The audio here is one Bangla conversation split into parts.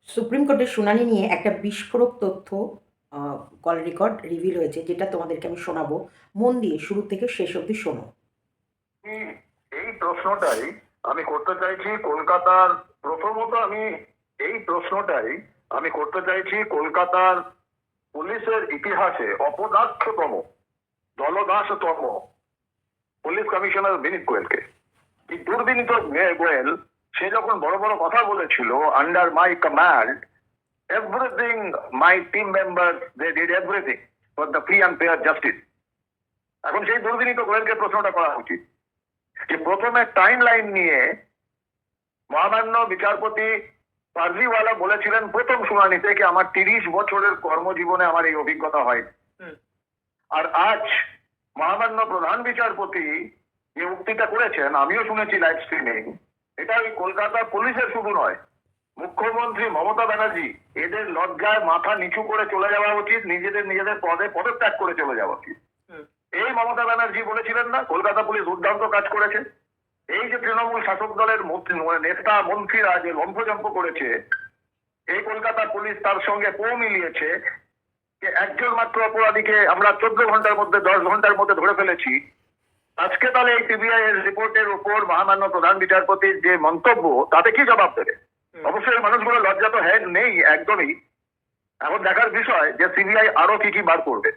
সুপ্রিম কোর্টের শুনানি নিয়ে একটা বিস্ফোরক তথ্য আ কল রেকর্ড রিভিল হয়েছে, যেটা তোমাদেরকে আমি শোনাবো। মন দিয়ে শুরু থেকে শেষ অবধি শোনো। এই এই প্রশ্নটাই আমি করতে চাইছি কলকাতার প্রথমত আমি এই প্রশ্নটাই আমি করতে চাইছি কলকাতার পুলিশের ইতিহাসে অপদার্থতম দলদাসতম পুলিশ কমিশনার বিনীত গোয়েলকে। এই দুর্বিনীত গোয়েল সে যখন বড় বড় কথা বলেছিল, under my command everything, my team member they did everything for the free and fair justice. এখন সেই দুর্বিনীত গোয়েলকে প্রশ্নটা করা উচিত যে প্রথমে টাইম লাইন নিয়ে মহামান্য বিচারপতি পারজিওয়ালা বলেছিলেন প্রথম শুনানিতে কি আমার 30 বছরের কর্মজীবনে আমার এই অভিজ্ঞতা হয়। আর আজ মহামান্য প্রধান বিচারপতি যে উক্তিটা করেছেন, আমিও শুনেছি লাইভ স্ট্রিমিং, এটা ওই কলকাতা পুলিশের শুধু নয়, মুখ্যমন্ত্রী মমতা ব্যানার্জি এদের লজ্জায় মাথা নিচু করে চলে যাওয়া উচিত, নিজেদের পদে পদত্যাগ করে চলে যাওয়া উচিত। এই মমতা ব্যানার্জি বলেছিলেন না কলকাতা পুলিশ দুর্দান্ত কাজ করেছে। এই যে তৃণমূল শাসক দলের নেতা মন্ত্রীরা যে লম্ফজম্প করেছে, এই কলকাতা পুলিশ তার সঙ্গে মিলিয়েছে যে একজন মাত্র অপরাধীকে আমরা 14 ঘন্টার মধ্যে 10 ঘন্টার মধ্যে ধরে ফেলেছি। আজকে তাহলে এই সিবিআই এর রিপোর্টের উপর মহামান্য প্রধান বিচারপতির যে মন্তব্য, তাতে কি জবাব দেবে? অবশ্যই মানুষগুলো লজ্জা তো নেই একদমই। এখন দেখার বিষয় যে সিবিআই আরো কি বার করবে।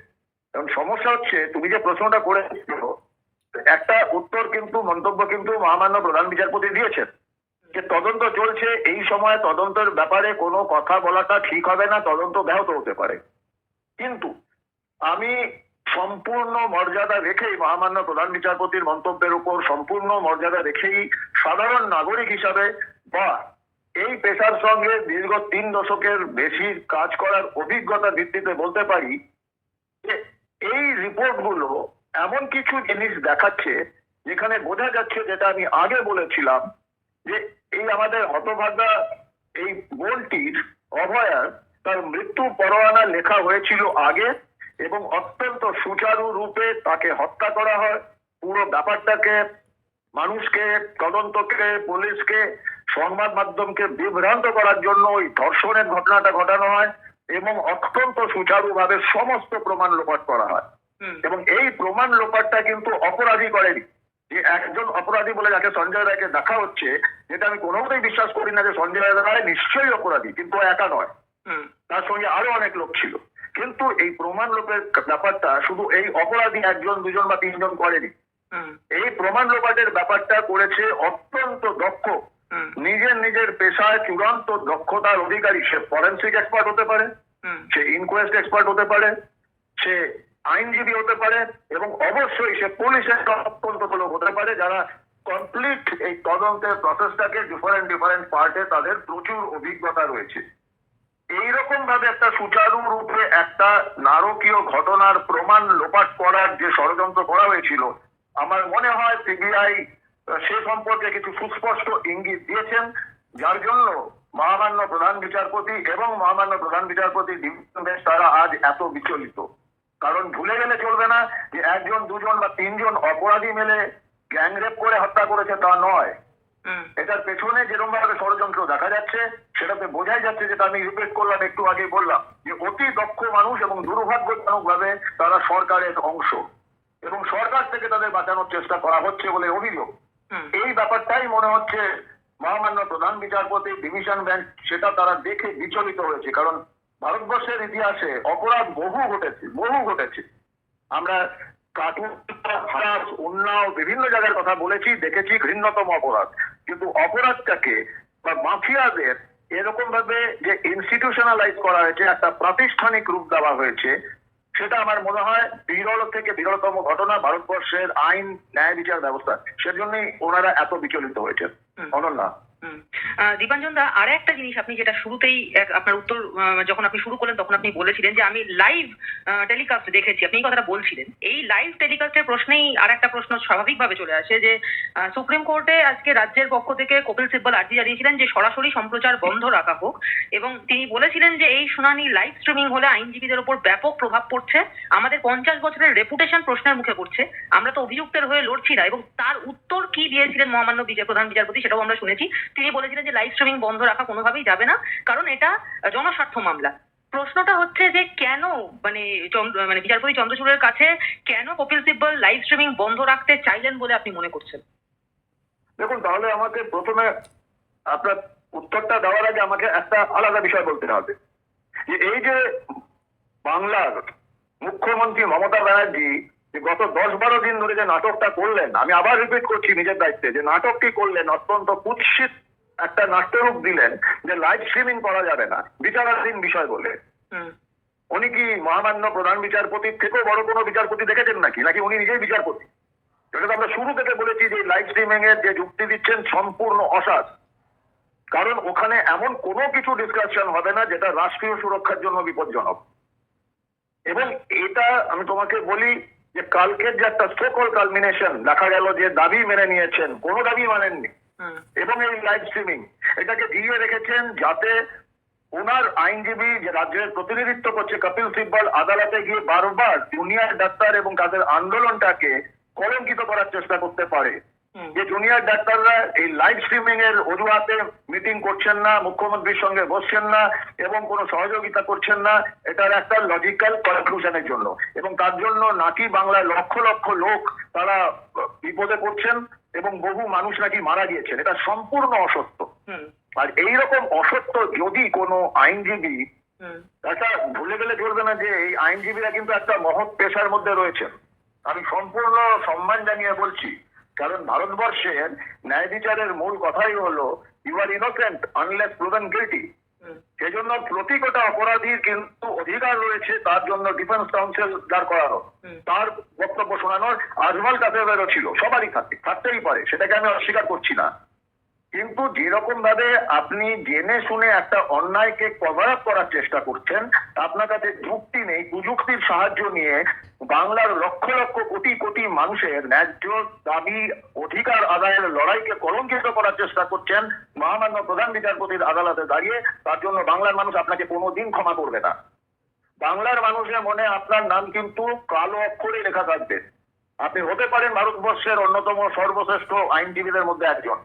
কারণ সমস্যা হচ্ছে, তুমি যে প্রশ্নটা করেছিল, একটা উত্তর কিন্তু মন্তব্য কিন্তু মহামান্য প্রধান বিচারপতি দিয়েছেন যে তদন্ত চলছে, এই সময় তদন্তের ব্যাপারে কোনো কথা বলাটা ঠিক হবে না, তদন্ত ব্যাহত হতে পারে। কিন্তু আমি সম্পূর্ণ মর্যাদা রেখেই মহামান্য প্রধান বিচারপতির মন্তব্যের উপর সম্পূর্ণ মর্যাদা রেখেই সাধারণ নাগরিক হিসাবে বা এই পেশার সঙ্গে দীর্ঘ 3 দশকের বেশি কাজ করার অভিজ্ঞতার ভিত্তিতে বলতে পারি যে এই রিপোর্টগুলো এমন কিছু জিনিস দেখাচ্ছে যেখানে বোঝা যাচ্ছে, যেটা আমি আগে বলেছিলাম, যে এই আমাদের হতভাগা এই বোনটির অভয়ার তার মৃত্যু পরোয়ানা লেখা হয়েছিল আগে এবং অত্যন্ত সুচারু রূপে তাকে হত্যা করা হয়। পুরো ব্যাপারটাকে মানুষকে, তদন্তকে, পুলিশকে, সংবাদ মাধ্যমকে বিভ্রান্ত করার জন্য ওই ধর্ষণের ঘটনাটা ঘটানো হয় এবং অত্যন্ত সুচারুভাবে সমস্ত প্রমাণ লোপাট করা হয়। এবং এই প্রমাণ লোপাটটা কিন্তু অপরাধী করেনি। যে একজন অপরাধী বলে যাকে সঞ্জয় রায়কে দেখা হচ্ছে, যেটা আমি কোনোমতেই বিশ্বাস করি না যে সঞ্জয় রায় নিশ্চয়ই অপরাধী, কিন্তু একা নয়, তার সঙ্গে আরো অনেক লোক ছিল। কিন্তু এই প্রমাণ লোপের ব্যাপারটা শুধু এই অপরাধী একজন, দুজন বা তিনজন করেনি। এই প্রমাণ লোপাটের ব্যাপারটা করেছে অত্যন্ত দক্ষ, নিজের পেশায় চূড়ান্ত দক্ষতার অধিকারী। সে ফরেন্সিক এক্সপার্ট হতে পারে, সে ইনকোয়েস্ট এক্সপার্ট হতে পারে, সে আইনজীবী হতে পারে এবং অবশ্যই সে পুলিশের অত্যন্ত লোক হতে পারে, যারা কমপ্লিট এই তদন্তের প্রসেসটাকে ডিফারেন্ট পার্টে তাদের প্রচুর অভিজ্ঞতা রয়েছে। এইরকম ভাবে একটা সুচারু রূপে একটা নারকীয় ঘটনার প্রমাণ লোপাট করার যে ষড়যন্ত্র করা হয়েছিল, আমার মনে হয় সিবিআই সে সম্পর্কে কিছু সুস্পষ্ট ইঙ্গিত দিয়েছেন, যার জন্য মহামান্য প্রধান বিচারপতি এবং মহামান্য প্রধান বিচারপতি ডিভিশন বেঞ্চ তারা আজ এত বিচলিত। কারণ ভুলে গেলে চলবে না যে একজন, দুজন বা তিনজন অপরাধী মিলে গ্যাংরেপ করে হত্যা করেছে তা নয়। এটার পেছনে যেরকম ভাবে ষড়যন্ত্র দেখা যাচ্ছে, সেটাতে বোঝাই যাচ্ছে, যেটা আমি রিপিট করলাম, একটু আগে বললাম, যে অতি দক্ষ মানুষ এবং দুর্ভাগ্যজনক ভাবে তারা সরকারের অংশ এবং সরকার থেকে তাদের বাঁচানোর চেষ্টা করা হচ্ছে বলে অভিযোগ। এই ব্যাপারটাই মনে হচ্ছে মহামান্য প্রধান বিচারপতি, ডিভিশন বেঞ্চ সেটা তারা দেখে বিচলিত হয়েছে। কারণ ভারতবর্ষের ইতিহাসে অপরাধ বহু ঘটেছে। আমরা কার্টুন, উন্নাও বিভিন্ন জায়গার কথা বলেছি, দেখেছি ঘৃণ্যতম অপরাধ। কিন্তু অপরাধটাকে বা মাফিয়াদের এরকম ভাবে যে ইনস্টিটিউশনালাইজ করা হয়েছে, একটা প্রাতিষ্ঠানিক রূপ দেওয়া হয়েছে, সেটা আমার মনে হয় বিরল থেকে বিরলতম ঘটনা ভারতবর্ষের আইন ন্যায় বিচার ব্যবস্থা। সেজন্যই ওনারা এত বিচলিত হয়েছে। অনন্যা। দীপাঞ্জন দা, আর একটা জিনিস আপনি যেটা শুরুতেই আপনার উত্তর যখন আপনি শুরু করলেন তখন আপনি বলেছিলেন যে আমি লাইভ টেলিকাস্ট দেখেছি, আপনি এই কথাটা বলছিলেন। এই লাইভ টেলিকাস্টের প্রশ্নেই আর একটা প্রশ্ন স্বাভাবিকভাবে চলে আসে যে সুপ্রিম কোর্টে আজকে রাজ্যের পক্ষ থেকে কপিল সিব্বল আর্জি জানিয়েছিলেন যে সরাসরি সম্প্রচার বন্ধ রাখা হোক এবং তিনি বলেছিলেন যে এই শুনানি লাইভ স্ট্রিমিং হলে আইনজীবীদের উপর ব্যাপক প্রভাব পড়ছে, আমাদের 50 বছরের রেপুটেশন প্রশ্নের মুখে পড়ছে, আমরা তো অভিযুক্তের হয়ে লড়ছি না। এবং তার উত্তর কি দিয়েছিলেন মহামান্য প্রধান বিচারপতি সেটাও আমরা শুনেছি। তিনি বলেছিলেন যে লাইভ স্ট্রিমিং বন্ধ রাখা কোনোভাবেই যাবে না, কারণ এটা জনস্বার্থ মামলা। প্রশ্নটা হচ্ছে যে কেন মানে বিচারপতি চন্দ্রচূড়ের কাছে কেন কপিল সিব্বল লাইভ স্ট্রিমিং বন্ধ রাখতে চাইলেন বলে আপনি মনে করছেন? দেখুন, তাহলে আমাকে প্রথমে আপনার উত্তরটা দেওয়ার আগে আমাকে একটা আলাদা বিষয় বলতে হবে, যে এই যে বাংলার মুখ্যমন্ত্রী মমতা ব্যানার্জি যে গত 10-12 দিন ধরে যে নাটকটা করলেন, আমি আবার রিপিট করছি নিজের দায়িত্বে, যে নাটকটি করলেন অত্যন্ত কুৎসিত একটা নাট্যরূপ দিলেন যে লাইভ স্ট্রিমিং করা যাবে না বিচারাধীন বিষয় বলে। উনি কি মহামান্য প্রধান বিচারপতির থেকেও বড় কোনো বিচারপতি দেখেছেন নাকি উনি নিজেই বিচারপতি? এটা তো আমরা শুরু থেকে বলেছি যে লাইভ স্ট্রিমিং এর যে যুক্তি দিচ্ছেন সম্পূর্ণ অসাধ, কারণ ওখানে এমন কোনো কিছু ডিসকাশন হবে না যেটা রাষ্ট্রীয় সুরক্ষার জন্য বিপজ্জনক। এবং এটা আমি তোমাকে বলি যে কালকের যে একটা সোকল কালমিনেশন দেখা গেল, যে দাবি মেনে নিয়েছেন, কোনো দাবি মানেননি, এবং এই লাইভ স্ট্রিমিং এটাকে দিয়ে রেখেছেন যাতে ওনার আইনজীবী যে রাজ্যের প্রতিনিধিত্ব করছে কপিল সিব্বল আদালতে গিয়ে বারবার জুনিয়র ডাক্তার এবং তাদের আন্দোলনটাকে কলঙ্কিত করার চেষ্টা করতে পারে, যে জুনিয়র ডাক্তাররা এই লাইভ স্ট্রিমিং এর অজুহাতে মিটিং করছেন না, মুখ্যমন্ত্রীর সঙ্গে বসছেন না এবং কোনো সহযোগিতা করছেন না, এটার একটা লজিক্যাল কনক্লুশনের জন্য, এবং তার জন্য নাকি বাংলার লক্ষ লক্ষ লোক তারা বিপদে পড়ছেন এবং বহু মানুষ নাকি মারা গিয়েছেন। এটা সম্পূর্ণ অসত্য। আর এইরকম অসত্য যদি কোনো আইনজীবী, একটা ভুলে গেলে চলবে না যে এই আইনজীবীরা কিন্তু একটা মহৎ পেশার মধ্যে রয়েছেন, আমি সম্পূর্ণ সম্মান জানিয়ে বলছি, কারণ ভারতবর্ষের ন্যায় বিচারের মূল কথাই হলো you are innocent unless proven guilty. সেজন্য প্রতিটা অপরাধীর কিন্তু অধিকার রয়েছে তার জন্য ডিফেন্স কাউন্সিল দাঁড় করানো, তার বক্তব্য শোনানোর আজমল কাসেবেরও ছিল, সবারই থাকতেই পারে, সেটাকে আমি অস্বীকার করছি না। কিন্তু যেরকম ভাবে আপনি জেনে শুনে একটা অন্যায়কে কভার আপ করার চেষ্টা করছেন, আপনার কাছে যুক্তি নেই, প্রযুক্তির সাহায্য নিয়ে বাংলার লক্ষ লক্ষ কোটি কোটি মানুষের ন্যায্য দাবি অধিকার আদায়ের লড়াইকে কলঙ্কিত করার চেষ্টা করছেন মহামান্য প্রধান বিচারপতির আদালতে দাঁড়িয়ে, তার জন্য বাংলার মানুষ আপনাকে কোনোদিন ক্ষমা করবে না। বাংলার মানুষের মনে আপনার নাম কিন্তু কালো অক্ষরে লেখা থাকবে। আপনি হতে পারেন ভারতবর্ষের অন্যতম সর্বশ্রেষ্ঠ আইনজীবীদের মধ্যে একজন।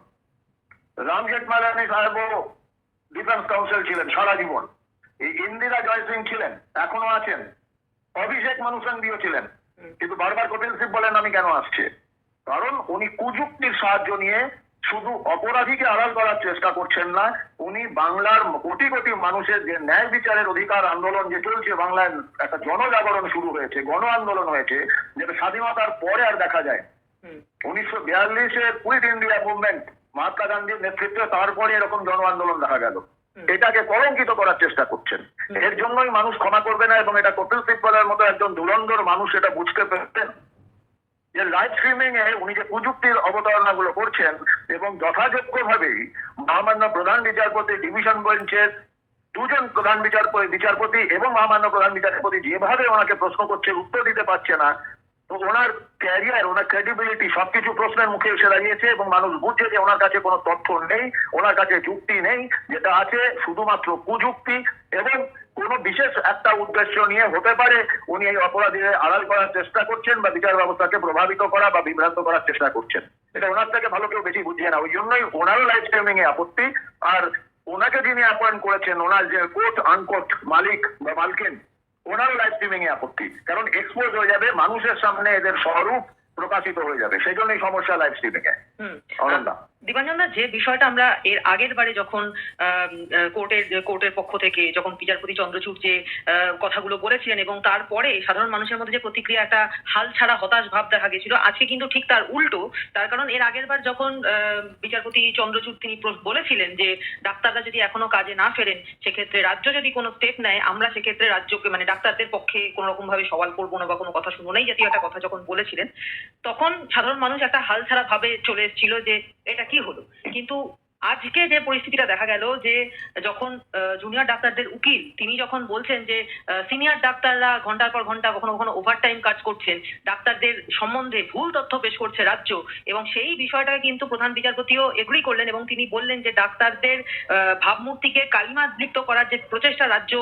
রাম জেঠমালানি সাহেবও ডিফেন্স কাউন্সিল ছিলেন সারা জীবন, এই ইন্দিরা জয় সিং ছিলেন, এখনো আছেন, অভিষেক মানু সিংভিও ছিলেন, কিন্তু বারবার কপিল সিব্বলের নামে কেন আসছে? কারণ উনি কুযুক্তির সাহায্য নিয়ে শুধু অপরাধীকে আড়াল করার চেষ্টা করছেন না, উনি বাংলার কোটি কোটি মানুষের যে ন্যায় বিচারের অধিকার আন্দোলন যে চলছে, বাংলায় একটা জনজাগরণ শুরু হয়েছে, গণ আন্দোলন হয়েছে, যেটা স্বাধীনতার পরে আর দেখা যায়। 1942-এর কুইট ইন্ডিয়া মুভমেন্ট মহাত্মা গান্ধীর নেতৃত্বে, তারপরে এরকম জন আন্দোলন দেখা গেল, এটাকে কলঙ্কিত করার চেষ্টা করছেন। এর জন্যই মানুষ ক্ষমা করবে না, এবং এটা কপিল সিব্বলের মতো একজন ধুরন্ধর মানুষ এটা বুঝতে পেরেছেন যে লাইভ স্ট্রিমিং এ উনি যে প্রযুক্তির অবতারণাগুলো করছেন, এবং যথাযোগ্যভাবেই মহামান্য প্রধান বিচারপতি ডিভিশন বেঞ্চের দুজন প্রধান বিচারপতি এবং মহামান্য প্রধান বিচারপতি যেভাবে ওনাকে প্রশ্ন করছে, উত্তর দিতে পারছে না, তো ওনার ক্যারিয়ার, ওনার ক্রেডিবিলিটি সবকিছু প্রশ্নের মুখে এসে দাঁড়িয়েছে, এবং মানুষ বুঝছে যে ওনার কাছে কোনো তথ্য নেই, ওনার কাছে যুক্তি নেই, যেটা আছে শুধুমাত্র কুযুক্তি, এবং কোনো বিশেষ একটা উদ্দেশ্য নিয়ে হতে পারে উনি এই অপরাধীদের আড়াল করার চেষ্টা করছেন বা বিচার ব্যবস্থাকে প্রভাবিত করা বা বিভ্রান্ত করার চেষ্টা করছেন। এটা ওনার থেকে ভালো কেউ বেশি বুঝিয়ে না, ওই জন্যই ওনারও লাইভ স্ট্রিমিং এ আপত্তি। আর ওনাকে যিনি অ্যাপয়েন্ট করেছেন, ওনার যে কোট আনকোট মালিক বা মালকিন, ওনারও লাইভ স্ট্রিমিং এ আপত্তি, কারণ এক্সপোজ হয়ে যাবে, মানুষের সামনে এদের স্বরূপ প্রকাশিত হয়ে যাবে, সেই জন্যই সমস্যা লাইভ স্ট্রিমিং এ। দীপাঞ্জনদা, যে বিষয়টা আমরা এর আগের বারে যখন কোর্টের পক্ষ থেকে যখন বিচারপতি চন্দ্রচূড় যে কথাগুলো বলেছিলেন, এবং তারপরে সাধারণ মানুষের মধ্যে যে প্রতিক্রিয়া, একটা হাল ছাড়া হতাশ ভাব দেখা গেছিল, আজকে কিন্তু ঠিক তার উল্টো। তার কারণ এর আগের বার যখন বিচারপতি চন্দ্রচূড় তিনি বলেছিলেন যে ডাক্তাররা যদি এখনো কাজে না ফেরেন, সেক্ষেত্রে রাজ্য যদি কোনো স্টেপ নেয়, আমরা সেক্ষেত্রে রাজ্যকে মানে ডাক্তারদের পক্ষে কোনো রকম ভাবে সওয়াল করবো না বা কোনো কথা শুনবো না, এই জাতীয় একটা কথা যখন বলেছিলেন, তখন সাধারণ মানুষ একটা হাল ছাড়া ভাবে চলে এসেছিল যে এটা কি হলো। কিন্তু আজকে যে পরিস্থিতিটা দেখা গেল, যে যখন জুনিয়র ডাক্তারদের উকিল তিনি যখন বলছেন যে সিনিয়র ডাক্তাররা ঘন্টার পর ঘন্টা কখনো কখনো ওভারটাইম কাজ করছেন, ডাক্তারদের সম্বন্ধে ভুল তথ্য পেশ করছে রাজ্য, এবং সেই বিষয়টাকে কিন্তু প্রধান বিচারপতিও এগ্রি করলেন, এবং তিনি বললেন যে ডাক্তারদের ভাবমূর্তিকে কালিমালিপ্ত করার যে প্রচেষ্টা রাজ্য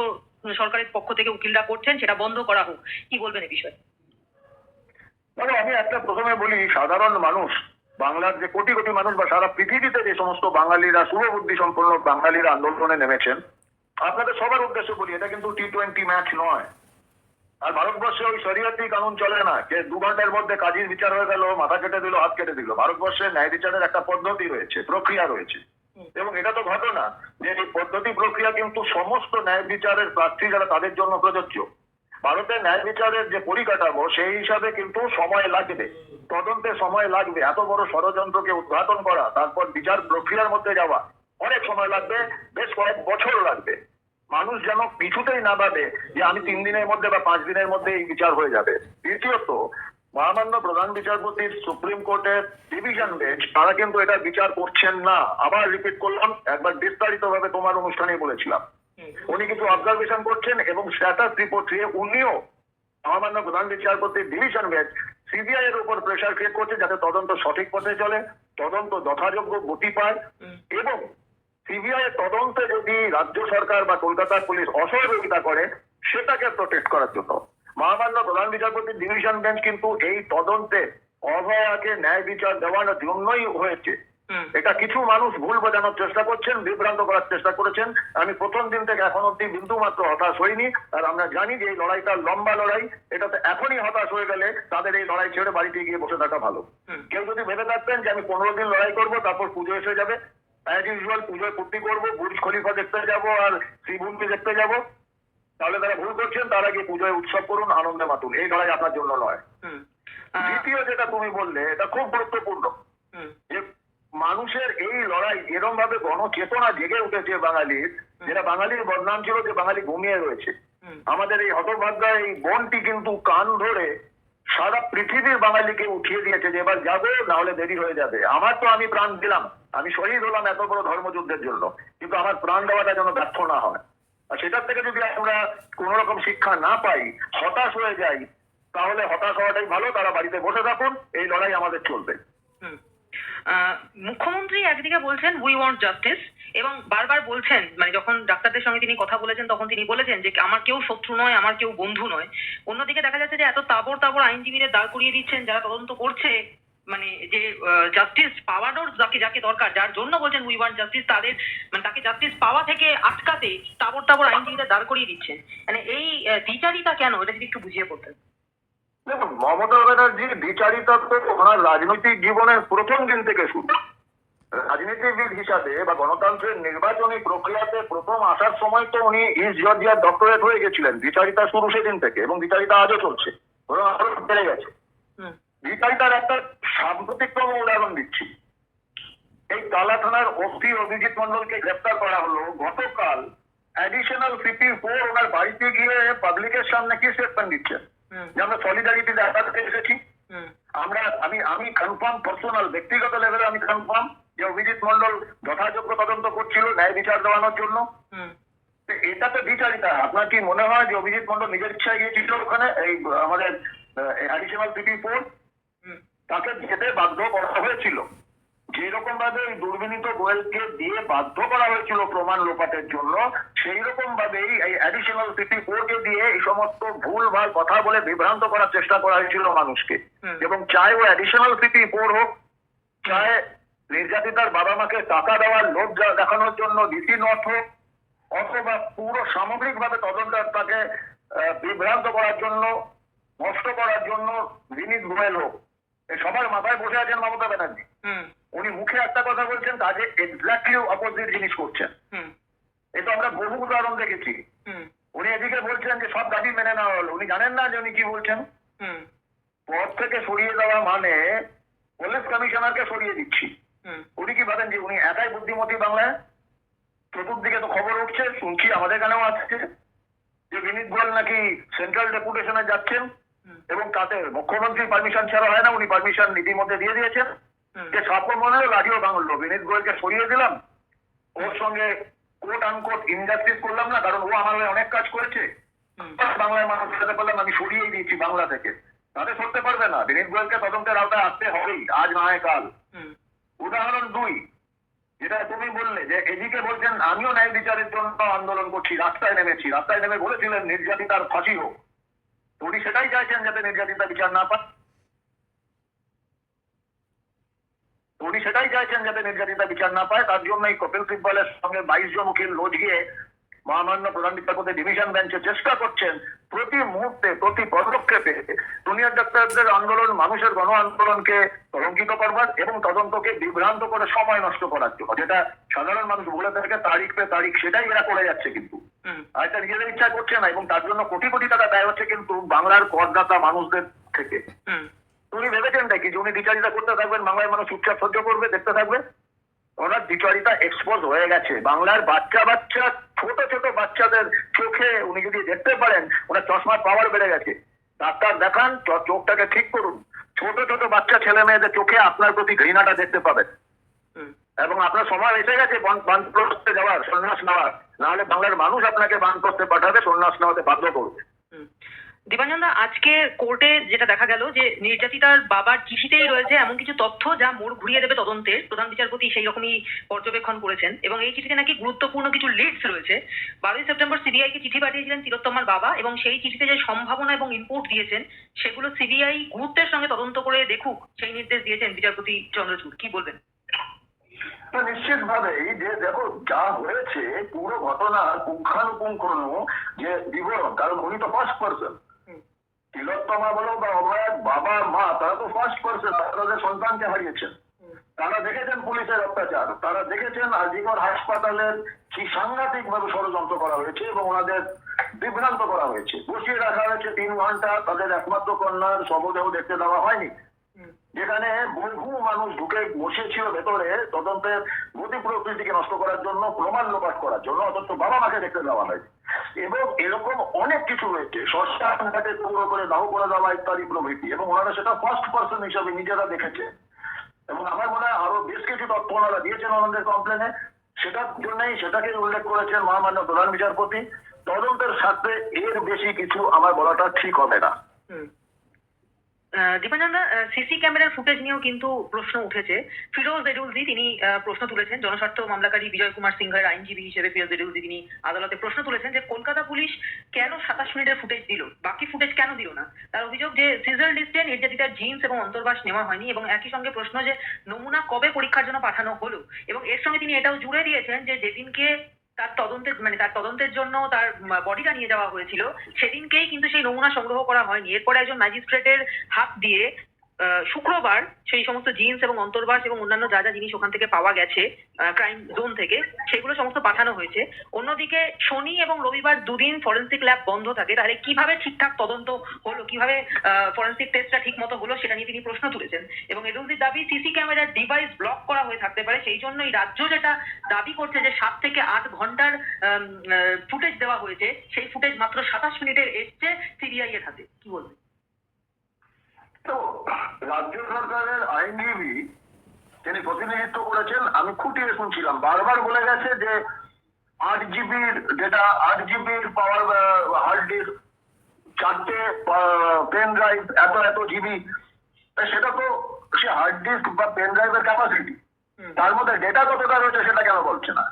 সরকারের পক্ষ থেকে উকিলরা করছেন, সেটা বন্ধ করা হোক। কি বলবেন এই বিষয়ে? আমি একটা প্রথমে বলি, সাধারণ মানুষ বাংলার যে কোটি কোটি মানুষ বা সারা পৃথিবীতে যে সমস্ত বাঙালিরা শুভবুদ্ধি সম্পন্ন বাঙালিরা আন্দোলনে নেমেছেন, আপনাদের সবার উদ্দেশ্যে বলি, এটা কিন্তু T20 ম্যাচ নয়। আর ভারতবর্ষে ওই শরিয়তি কানুন চলে না যে 2 ঘন্টার মধ্যে কাজীর বিচার হয়ে গেল, মাথা কেটে দিল, হাত কেটে দিল। ভারতবর্ষে ন্যায় বিচারের একটা পদ্ধতি রয়েছে, প্রক্রিয়া রয়েছে, এবং এটা তো ঘটনা যে এই পদ্ধতি প্রক্রিয়া কিন্তু সমস্ত ন্যায় বিচারের প্রার্থী যারা তাদের জন্য প্রযোজ্য। ভারতের ন্যায় বিচারের যে পরিকাঠামো সেই হিসাবে কিন্তু সময় লাগবে, তদন্তে সময় লাগবে। এত বড় ষড়যন্ত্রকে উদ্ঘাটন করা, তারপর বিচার প্রক্রিয়ার মধ্যে যাওয়া অনেক সময় লাগবে, বেশ কয়েক বছর লাগবে। মানুষ যেন পিছুতেই না ভাবে যে আমি 3 দিনের মধ্যে বা 5 দিনের মধ্যে এই বিচার হয়ে যাবে। দ্বিতীয়ত, মহামান্য প্রধান বিচারপতির সুপ্রিম কোর্টের ডিভিশন বেঞ্চ তারা কিন্তু এটা বিচার করছেন না। আবার রিপিট করলাম, একবার বিস্তারিত ভাবে তোমার অনুষ্ঠানে বলেছিলাম, উনি কিছু অবজারভেশন করছেন এবং স্ট্যাটাস রিপোর্ট দিয়ে উনিও মহামান্য প্রধান বিচারপতির ডিভিশন বেঞ্চ সিবিআই এর উপর প্রেসার ক্রিয়েট করছে যাতে তদন্ত সঠিক পথে চলে, তদন্ত যথাযোগ্য গতি পায়, এবং সিবিআই এর তদন্তে যদি রাজ্য সরকার বা কলকাতার পুলিশ অসহযোগিতা করে সেটাকে প্রোটেক্ট করার জন্য মহামান্য প্রধান বিচারপতির ডিভিশন বেঞ্চ কিন্তু এই তদন্তে অভয়াকে ন্যায় বিচার দেওয়ার জন্যই হয়েছে। এটা কিছু মানুষ ভুল বোঝানোর চেষ্টা করছেন, বিভ্রান্ত করার চেষ্টা করেছেন। আমি প্রথম দিন থেকে এখন অব্দি বিন্দু মাত্র হতাশ হইনি। আর আমরা জানি যে এই লড়াইটা লম্বা লড়াই, এটাতে এখনই হতাশ হয়ে গেলে তাদের এই লড়াই ছেড়ে বাড়িতে গিয়ে বসে থাকা ভালো। কেউ যদি ভেবে থাকতেন যে আমি 15 দিন লড়াই করবো তারপর পুজো এসে যাবে, অ্যাজ ইউজুয়াল পুজোয় পূর্তি করবো, বুর্জ খলিফা দেখতে যাবো আর শ্রীভূমি দেখতে যাবো, তাহলে তারা ভুল করছেন। তার আগে পুজোয় উৎসব করুন, আনন্দে মাতুন। এই লড়াই আপনার জন্য নয়। দ্বিতীয় যেটা তুমি বললে এটা খুব গুরুত্বপূর্ণ, যে মানুষের এই লড়াই এরকম ভাবে গণচেতনা জেগে উঠেছে বাঙালির, যেটা বাঙালির বদনাম ছিল যে বাঙালি ঘুমিয়ে রয়েছে। আমাদের এই হতভাগ্য এই বনটি কিন্তু কান ধরে সারা পৃথিবীর বাঙালিকে উঠিয়ে দিয়েছে যে এবার যাবো, না হলে দেরি হয়ে যাবে। আমার তো আমি প্রাণ দিলাম, আমি শহীদ হলাম এত বড় ধর্মযুদ্ধের জন্য, কিন্তু আমার প্রাণ দেওয়াটা যেন ব্যর্থ না হয়। আর সেটার থেকে যদি আমরা কোন রকম শিক্ষা না পাই, হতাশ হয়ে যাই, তাহলে হতাশ হওয়াটাই ভালো। তারা বাড়িতে বসে থাকুন, এই লড়াই আমাদের চলবে। মুখ্যমন্ত্রী একদিকে বলছেন উই ওয়ান্ট জাস্টিস, এবং বারবার বলছেন, মানে যখন ডাক্তারদের সঙ্গে তিনি কথা বলেছেন তখন তিনি বলেছেন যে আমার কেউ শত্রু নয়, আমার কেউ বন্ধু নয়। অন্যদিকে দেখা যাচ্ছে যে এত তাবড় তাবড় আইনজীবীদের দাঁড় করিয়ে দিচ্ছেন যারা তদন্ত করছে, মানে যে জাস্টিস পাওয়ানোর যাকে দরকার, যার জন্য বলছেন উই ওয়ান্ট জাস্টিস, তাদের মানে তাকে জাস্টিস পাওয়া থেকে আটকাতে তাবড় তাবড় আইনজীবীদের দাঁড় করিয়ে দিচ্ছেন। মানে এই দ্বিচারিতা কেন, এটা যদি একটু বুঝিয়ে বলতেন। দেখুন, মমতা ব্যানার্জির বিচারিতা তো ওনার রাজনৈতিক জীবনের প্রথম দিন থেকে শুরু। রাজনীতিবিদ হিসাবে বা গণতন্ত্রের নির্বাচনী প্রক্রিয়াতে প্রথম আসার সময় তো উনি ইস্ট জর্জিয়ার ডক্টরেট হয়ে গেছিলেন। বিচারিতা শুরু সেদিন থেকে, এবং বিচারিতা আজও চলছে, বরং আরো বেড়ে গেছে। বিচারিতার একটা সাম্প্রতিকতম উদাহরণ দিচ্ছি। এই তালা থানার ওসি অভিজিৎ মন্ডলকে গ্রেপ্তার করা হলো গতকাল। অ্যাডিশনাল সিপি 4 ওনার বাড়িতে গিয়ে পাবলিকের সামনে কি স্টেটমেন্ট দিচ্ছেন যে আমরা সলিডারিটি দেখাতে এসেছি। আমি কনফার্ম, পার্সোনাল ব্যক্তিগত লেভেলে আমি কনফার্ম যে অভিজিৎ মন্ডল যথাযোগ্য তদন্ত করছিল ন্যায় বিচার দেওয়ানোর জন্য। এটা তো বিচারিতা। আপনার কি মনে হয় যে অভিজিৎ মন্ডল নিজের ইচ্ছায় গিয়েছিল ওখানে? এই আমাদের অ্যাডিশনাল সিপি 4 তাকে যেতে বাধ্য করা হয়েছিল, যেরকম ভাবে এই দুর্বিনীত গোয়েলকে দিয়ে বাধ্য করা হয়েছিল প্রমাণ লোপাটের জন্য, সেই রকম ভাবেই এই অ্যাডিশনাল সিপি 4 কে দিয়ে এই সমস্ত ভুল ভাল কথা বলে বিভ্রান্ত করার চেষ্টা করা হয়েছিল মানুষকে। এবং চাই ও অ্যাডিশনাল সিপি 4 হোক, চায় নির্যাতিতার বাবা মাকে টাকা দেওয়ার লোভ দেখানোর জন্য ডিসি নর্থ হোক, অথবা পুরো সামগ্রিকভাবে তদন্তটাকে বিভ্রান্ত করার জন্য, নষ্ট করার জন্য বিনীত গোয়েল হোক, সবার মাথায় বসে আছেন মমতা ব্যানার্জি। উনি মুখে একটা কথা বলছেন, কাজে এক্স্যাক্টলি অপোজিট জিনিস করছেন। এটা আমরা বহু উদাহরণ দেখেছি। উনি এদিকে বলছেন যে সব দাবি মেনে নেওয়া হলো, উনি জানেন না যে উনি কি বলছেন। পদ থেকে সরিয়ে দেওয়া মানে পুলিশ কমিশনারকে সরিয়ে দিচ্ছি। উনি কি ভাবেন যে উনি একাই বুদ্ধিমতী বাংলায়? চতুর্দিকে তো খবর উঠছে, শুনছি আমাদের এখানেও আসছে যে বিনীত গোয়েল নাকি সেন্ট্রাল ডেপুটেশনে যাচ্ছেন, এবং তাতে মুখ্যমন্ত্রী পারমিশন ছাড়া হয় না। উনি পারমিশন নীতিমধ্যে দিয়ে দিয়েছেন যে সাপও মনে হলো লাঠিও ভাঙলো, বিনীত গোয়েলকে সরিয়ে দিলাম, ওর সঙ্গে কোট আনকোট ইনজাস্টিস করলাম না, কারণ ও আমার হয়ে অনেক কাজ করেছে। বাংলায় মানুষ যেতে পারলাম, আমি সরিয়েই দিয়েছি বাংলা থেকে। তাদের সরতে পারবে না, বিনীত গোয়েলকে তদন্তের আওতায় আসতে হবেই, আজ না হয় কাল। উদাহরণ 2, যেটা তুমি বললে যে এদিকে বলছেন আমিও ন্যায় বিচারের জন্য আন্দোলন করছি, রাস্তায় নেমেছি, রাস্তায় নেমে বলেছিলেন নির্যাতিতার ফাঁসি হোক। উনি সেটাই চাইছেন যাতে নির্যাতিতা বিচার না পান। উনি সেটাই চাইছেন যাতে নির্যাতিতা বিচার না পায়, তার জন্যই কপিল সিব্বলের সঙ্গে 22 জন উকিল রোজ গিয়ে মহামান্য প্রধান বিচারপতি ডিভিশন বেঞ্চে চেষ্টা করছেন প্রতি মুহূর্তে প্রতি পদক্ষেপে জুনিয়র ডাক্তারদের আন্দোলন, মানুষের গণ আন্দোলনকে কলঙ্কিত করবার এবং তদন্তকে বিভ্রান্ত করে সময় নষ্ট করার জন্য, যেটা সাধারণ মানুষ বলে থাকে তারিখ পে তারিখ, সেটাই এরা করে যাচ্ছে। কিন্তু আর এটা নিজেদের ইচ্ছা করছে না, এবং তার জন্য কোটি কোটি টাকা ব্যয় হচ্ছে কিন্তু বাংলার করদাতা মানুষদের থেকে। উনি ভেবেছেন নাকি যে উনি দ্বিচারিতা করতে থাকবেন, বাংলার মানুষ চুপচাপ সহ্য করবে, দেখতে থাকবে? ওনার দ্বিচারিতা এক্সপোজ হয়ে গেছে। বাংলার বাচ্চা ছোট ছোট বাচ্চাদের চোখে উনি যদি দেখতে পারেন, ওনার চশমার পাওয়ার বেড়ে গেছে। ডাক্তার দেখান, চোখটাকে ঠিক করুন। ছোট ছোট বাচ্চা ছেলে মেয়েদের চোখে আপনার প্রতি ঘৃণাটা দেখতে পাবেন। এবং আপনার সময় এসে গেছে বানপ্রস্থে যাওয়ার, সন্ন্যাস নেওয়ার। নাহলে বাংলার মানুষ আপনাকে বানপ্রস্থে পাঠাবে, সন্ন্যাস নেওয়াতে বাধ্য করবে। দীপাঞ্জন দা, আজকে কোর্টে যেটা দেখা গেল যে নির্যাতিতার বাবার চিঠিতেই রয়েছে এমন কিছু তথ্য যা মোড় ঘুরিয়ে দেবে তদন্তের। প্রধান বিচারপতি সেই রকমই পর্যবেক্ষণ করেছেন এবং এই চিঠিতে নাকি গুরুত্বপূর্ণ কিছু লিডস রয়েছে। 12 সেপ্টেম্বর সিবিআই কে চিঠি পাঠিয়েছিলেন তিলোত্তমার বাবা এবং সেই চিঠিতে যে সম্ভাবনা এবং ইনপুট দিয়েছেন সেগুলো সিবিআই গুরুত্বের সঙ্গে তদন্ত করে দেখুক সেই নির্দেশ দিয়েছেন বিচারপতি চন্দ্রচূড়। কি বলবেন? নিশ্চিত ভাবেই যে দেখো যা হয়েছে পুরো ঘটনার পুঙ্খানুপুঙ্খ যে বিবরণ, কারণ উনি তো ফার্স্ট পার্সন। তিলোত্তমা বলো বা অভয়ের বাবা মা, তারা তো ফার্স্ট পার্সন, তাদের সন্তানকে হারিয়েছেন। তারা দেখেছেন পুলিশের অত্যাচার, তারা দেখেছেন আজিগর হাসপাতালের কি সাংঘাতিক ভাবে ষড়যন্ত্র করা হয়েছে এবং ওনাদের বিভ্রান্ত করা হয়েছে, বসিয়ে রাখা হয়েছে 3 ঘন্টা। তাদের একমাত্র কন্যার শবদেহ দেখতে দেওয়া হয়নি, যেখানে বহু মানুষ ঢুকে বসেছিল ভেতরে তদন্তের গতি প্রকৃতিকে নষ্ট করার জন্য, প্রমাণ লোপাট করার জন্য, অথচ বাবা মাকে দেখতে দেওয়া হয়। এবং এরকম অনেক কিছু রয়েছে, শ্মশানঘাটে টুকরো করে দাহ করে দেওয়া ইত্যাদি প্রভৃতি, এবং ওনারা সেটা ফার্স্ট পার্সন হিসাবে নিজেরা দেখেছে। এবং আমার মনে হয় আরো বেশ কিছু তথ্য ওনারা দিয়েছেন ওনাদের কমপ্লেনে, সেটার জন্যই সেটাকে উল্লেখ করেছেন মহামান্য প্রধান বিচারপতি। তদন্তের স্বার্থে এর বেশি কিছু আমার বলাটা ঠিক হবে না। দীপাঞ্জন দা, সিসি ক্যামেরার ফুটেজ নিয়েও কিন্তু প্রশ্ন উঠেছে। ফিরোজ এডুলজি তিনি প্রশ্ন তুলেছেন, জনস্বার্থ মামলাকারী বিজয় কুমার সিংহের আইনজীবী হিসেবে ফিরোজ এডুলজি তিনি আদালতে প্রশ্ন তুলেছেন যে কলকাতা পুলিশ কেন 27 মিনিটের ফুটেজ দিল, বাকি ফুটেজ কেন দিল না। তার অভিযোগ যে সিজার লিস্টে নির্যাতিতার জিন্স এবং অন্তর্বাস নেওয়া হয়নি এবং একই সঙ্গে প্রশ্ন যে নমুনা কবে পরীক্ষার জন্য পাঠানো হলো। এবং এর সঙ্গে তিনি এটাও জুড়ে দিয়েছেন যে যেদিনকে তার তদন্তের জন্য তার বডিটা নিয়ে যাওয়া হয়েছিল সেদিনকেই কিন্তু সেই নমুনা সংগ্রহ করা হয়নি। এরপরে একজন ম্যাজিস্ট্রেটের হাত দিয়ে শুক্রবার সেই সমস্ত জিন্স এবং অন্তর্বাস এবং অন্যান্য যা যা জিনিস ওখান থেকে পাওয়া গেছে ক্রাইম জোন থেকে, সেগুলো সমস্ত পাঠানো হয়েছে। অন্যদিকে শনি এবং রবিবার দুদিন ফরেন্সিক ল্যাব বন্ধ থাকে, তাহলে কিভাবে ঠিকঠাক তদন্ত হলো, কিভাবে ফরেন্সিক টেস্টটা ঠিক মতো হলো, সেটা নিয়ে তিনি প্রশ্ন তুলেছেন। এবং এডুলজির দাবি সিসি ক্যামেরার ডিভাইস ব্লক করা হয়ে থাকতে পারে, সেই জন্যই রাজ্য যেটা দাবি করছে যে 7 থেকে 8 ঘন্টার ফুটেজ দেওয়া হয়েছে, সেই ফুটেজ মাত্র 27 মিনিটের এসছে সিবিআই এর হাতে। কি বলবেন? তো রাজ্য সরকারের আইনজীবী তিনি প্রতিনিধিত্ব করেছেন, আমি খুঁটিয়ে শুনছিলাম, বারবার বলে গেছে যে 8 জিবির ডেটা, 8 জিবির পাওয়ার হার্ড ডিস্ক, 4টে পেন ড্রাইভ, এত জিবি, সেটা তো সে হার্ড ডিস্ক বা পেন ড্রাইভের ক্যাপাসিটি, তার মধ্যে ডেটা কতটা রয়েছে সেটা কেন বলছে না?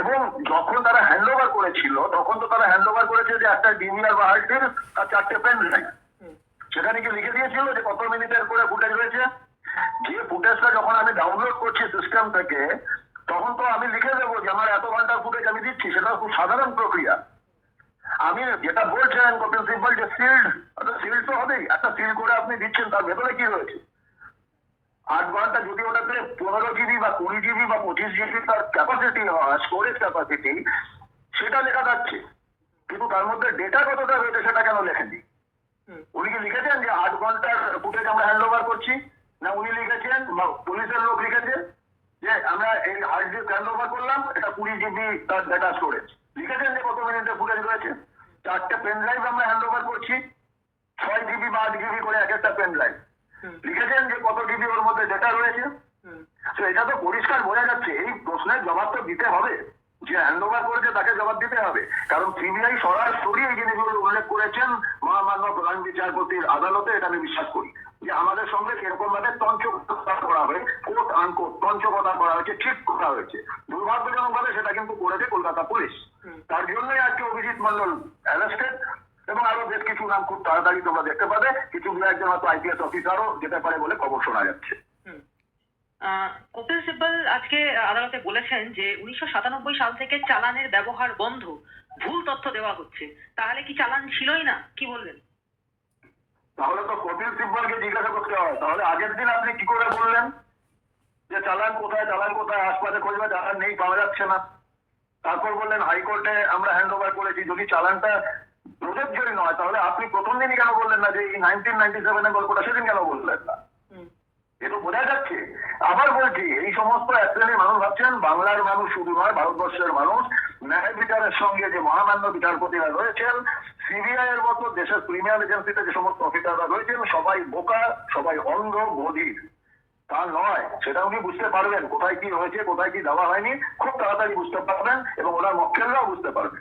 এবং যখন তারা হ্যান্ড ওভার করেছিল তখন তো তারা হ্যান্ড ওভার করেছে যে একটা ডিভিআর বা হার্ড ডিস্ক আর 4টে পেন ড্রাইভ, সেখানে কি লিখে দিয়েছিল যে কত মিনিটের করে ফুটেজ রয়েছে? যে ফুটেজটা যখন আমি ডাউনলোড করছি সিস্টেম থেকে, তখন তো আমি লিখে দেবো যে আমার এত ঘন্টার ফুটেজ আমি দিচ্ছি, সেটা খুব সাধারণ প্রক্রিয়া। আমি যেটা বলছেন কপিল সিব্বল যে সিল্ড তো হবেই, একটা সিল করে আপনি দিচ্ছেন, তার ভেতরে কি রয়েছে? 8 ঘন্টা যদি ওটাতে 15 জিবি বা 20 জিবি বা 25 জিবি তার ক্যাপাসিটি হয়, স্টোরেজ ক্যাপাসিটি, সেটা লেখা যাচ্ছে, কিন্তু তার মধ্যে ডেটা কতটা রয়েছে সেটা কেন লেখেননি? উনি কি লিখেছেন যে 8 ঘন্টার ফুটেজ আমরা হ্যান্ড ওভার করছি? না উনি লিখেছেন বা পুলিশের লোক লিখেছে যে আমরা এই হার্ড ডিস্ক হ্যান্ড ওভার করলাম, এটা 20 জিবি তার ডেটা স্টোরেজ? লিখেছেন যে কত মিনিটের ফুটেজ রয়েছে? 4টে পেন ড্রাইভ আমরা হ্যান্ড ওভার করছি, 6 জিবি বা 8 জিবি করে এক একটা পেন ড্রাইভ, লিখেছেন যে কত জিবি ওর মধ্যে ডেটা রয়েছে? তো এটা তো পরিষ্কার বোঝা যাচ্ছে। এই প্রশ্নের জবাব তো দিতে হবে, যে হ্যান্ড ওভার করেছে তাকে জবাব দিতে হবে, কারণ সিবিআই সরাসরি এই জিনিসগুলো উল্লেখ করেছেন মহামান্য প্রধান বিচারপতির আদালতে। এটা আমি বিশ্বাস করি যে আমাদের সঙ্গে সেরকম ভাবে তঞ্চকতা করা হয়, কোট আনকোট তঞ্চকতা করা হয়েছে, ঠিক করা হয়েছে। দুর্ভাগ্যজনক ভাবে সেটা কিন্তু করেছে কলকাতা পুলিশ। তার জন্যই আজকে অভিজিৎ মন্ডল অ্যারেস্টেড এবং আরো বেশ কিছু নাম খুব তাড়াতাড়ি তোমরা দেখতে পাবে, কিছু একজন হয়তো আইপিএস অফিসারও যেতে পারে বলে খবর শোনা যাচ্ছে। কপিল সিব্বল আজকে আদালতে বলেছেন যে 1997 সাল থেকে চালানের ব্যবহার বন্ধ, ভুল তথ্য দেওয়া হচ্ছে। তাহলে কি চালান ছিলই না? কি বলবেন? তাহলে তো কপিল সিব্বলকে জিজ্ঞাসা করতে হয়, তাহলে আগের দিন আপনি কি করে বললেন যে চালান কোথায়, আশপাশে খোঁজবে, চালান নেই, পাওয়া যাচ্ছে না। তারপর বললেন হাইকোর্টে আমরা হ্যান্ড ওভার করেছি। যদি চালানটা প্রযোজ্যই নয়, তাহলে আপনি প্রথম দিনই কেন বললেন না যে এই 1997 গল্পটা, সেদিন কেন বললেন না? এ তো বোঝা যাচ্ছে। আবার বলছি, এই সমস্ত এক শ্রেণীর মানুষ ভাবছেন বাংলার মানুষ শুধু নয়, ভারতবর্ষের মানুষ ন্যায় বিচারের সঙ্গে যে মহামান্য বিচারপতিরা রয়েছেন, সিবিআই এর মতো দেশের প্রিমিয়ার এজেন্সিতে যে সমস্ত অফিসাররা রয়েছেন, সবাই বোকা, সবাই অন্ধ বধির। তা নয়, সেটা উনি বুঝতে পারবেন, কোথায় কি হয়েছে, কোথায় কি দেওয়া হয়নি, খুব তাড়াতাড়ি বুঝতে পারবেন, এবং ওনার মক্কেলরাও বুঝতে পারবে।